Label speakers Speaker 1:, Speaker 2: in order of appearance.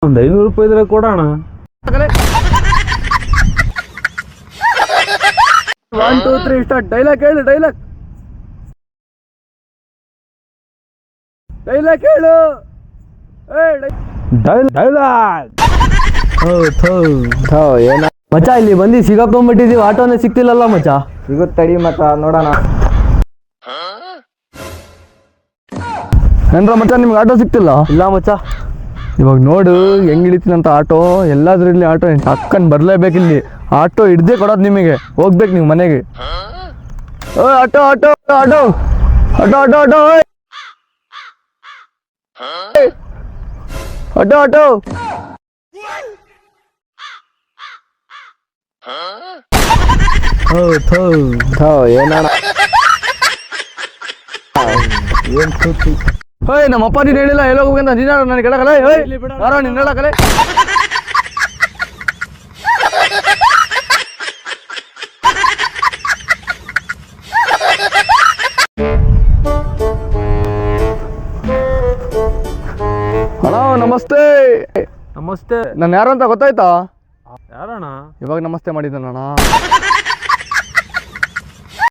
Speaker 1: ಒಂದು 500 ರೂಪಾಯಿ ಇದ್ರೆ ಕೊಡೋಣ.
Speaker 2: 1 2 3 ಸ್ಟಾರ್ಟ್. ಡೈಲಾಗ್ ಹೇಳು. ಡೈಲಾಗ್ ಹೇಳು.
Speaker 1: ಏನ
Speaker 2: ಮಚ್ಚ ಇಲ್ಲಿ ಬಂದು ಸಿಗಾಕೊಂಡ್ಬಿಟ್ಟಿದೀವಿ. ಆಟೋನೇ ಸಿಕ್ತಿಲ್ಲಲ್ಲ ಮಚ್ಚ.
Speaker 1: ಸಿಗುತ್ತಡಿ ಮತ್ತ ನೋಡೋಣ.
Speaker 2: ಏನ್ರ ಮಚ್ಚ ನಿಮ್ಗೆ ಆಟೋ ಸಿಕ್ತಿಲ್ಲ? ಇಲ್ಲ ಮಚ್ಚ. ಇವಾಗ ನೋಡು ಹೆಂಗ್ ಇಳಿತೀನಂತ ಆಟೋ. ಎಲ್ಲಾದ್ರಲ್ಲಿ ಆಟೋ ಅಕ್ಕನ್ ಬರ್ಲೇಬೇಕು. ಇಲ್ಲಿ ಆಟೋ ಹಿಡ್ದೇ ಕೊಡೋದು ನಿಮಗೆ. ಹೋಗ್ಬೇಕು ನೀವು ಮನೆಗೆ. Auto auto auto auto auto auto auto auto
Speaker 1: ಏನಣ್ಣ
Speaker 2: ಏಯ್ ನಮ್ಮ ಅಪ್ಪ ನೀನು ಹೇಳಿಲ್ಲ ಎಲ್ಲ ಹೋಗಂತ ನೀನ ನನಗೆ ಕೇಳಕಲ್ಲ. ಯಾರೋ ನೀನು ಹೇಳಕಲೆ. ಅಣ್ಣ ನಮಸ್ತೆ.
Speaker 1: ನಮಸ್ತೆ.
Speaker 2: ನಾನು ಯಾರು ಅಂತ ಗೊತ್ತಾಯ್ತಾ?
Speaker 1: ಯಾರಣ್ಣ?
Speaker 2: ಇವಾಗ ನಮಸ್ತೆ ಮಾಡಿದ್ದಾನಣ್ಣ.